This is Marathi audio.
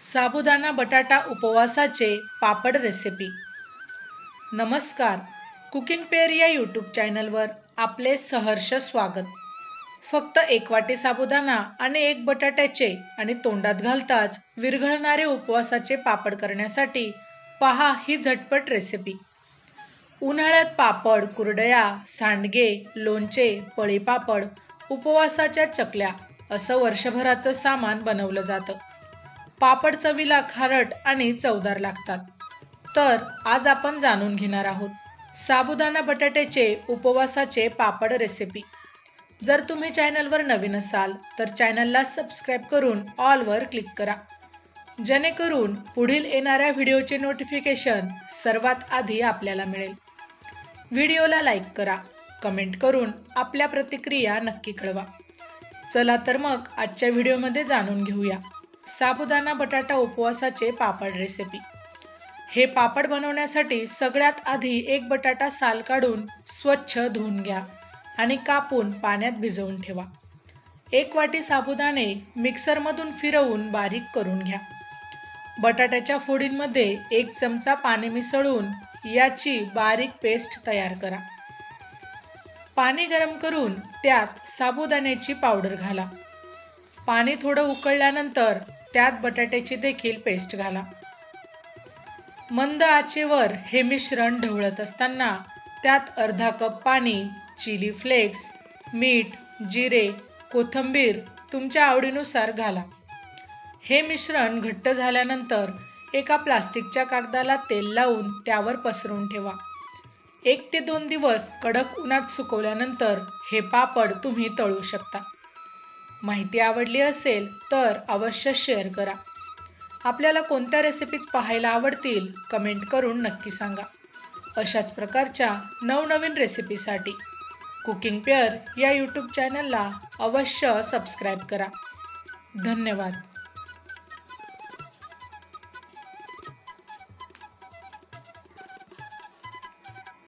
साबुदाणा बटाटा उपवासाचे पापड रेसिपी। नमस्कार, कुकिंग पेअर या यूट्यूब चॅनलवर आपले सहर्ष स्वागत। फक्त एक वाटी साबुदाणा आणि एक बटाट्याचे आणि तोंडात घालताच विरघळणारे उपवासाचे पापड करण्यासाठी पहा ही झटपट रेसिपी। उन्हाळ्यात पापड, कुरडया, सांडगे, लोणचे, पळीपापड, उपवासाच्या चकल्या असं वर्षभराचं सामान बनवलं जातं। पापड चवीला खारट आणि चवदार लागतात। तर आज आपण जाणून घेणार आहोत साबुदाणा बटाट्याचे उपवासाचे पापड रेसिपी। जर तुम्ही चॅनलवर नवीन असाल तर चॅनलला सबस्क्राइब करून ऑल वर क्लिक करा, जेणेकरून पुढील येणाऱ्या व्हिडिओचे नोटिफिकेशन सर्वात आधी आपल्याला मिळेल। व्हिडिओला लाईक करा, कमेंट करून आपल्या प्रतिक्रिया नक्की कळवा। चला तर मग आजच्या व्हिडिओमध्ये जाणून घेऊया साबुदाणा बटाटा उपवासाचे पापड रेसिपी। हे पापड बनवण्यासाठी सगळ्यात आधी एक बटाटा साल काढून स्वच्छ धुवून घ्या आणि कापून पाण्यात भिजवून ठेवा। एक वाटी साबुदाणे मिक्सरमधून फिरवून बारीक करून घ्या। बटाट्याच्या फोडींमध्ये एक चमचा पाणी मिसळून याची बारीक पेस्ट तयार करा। पाणी गरम करून त्यात साबुदाण्याची पावडर घाला। पाणी थोडं उकळल्यानंतर त्यात बटाट्याची देखील पेस्ट घाला। मंद आचेवर हे मिश्रण ढवळत असताना त्यात अर्धा कप पाणी, चिली फ्लेक्स, मीठ, जिरे, कोथिंबीर तुमच्या आवडीनुसार घाला। हे मिश्रण घट्ट झाल्यानंतर एका प्लास्टिकच्या कागदाला तेल लावून त्यावर पसरून ठेवा। 1 ते 2 दिवस कडक उन्हात सुकवल्यानंतर हे पापड तुम्ही तळू शकता। माहिती आवडली असेल तर अवश्य शेअर करा। आपल्याला कोणत्या रेसिपीज पाहायला आवडतील कमेंट करून नक्की सांगा। अशाच प्रकारच्या नवनवीन रेसिपीसाठी कुकिंग पेअर या यूट्यूब चॅनलला अवश्य सबस्क्राइब करा। धन्यवाद।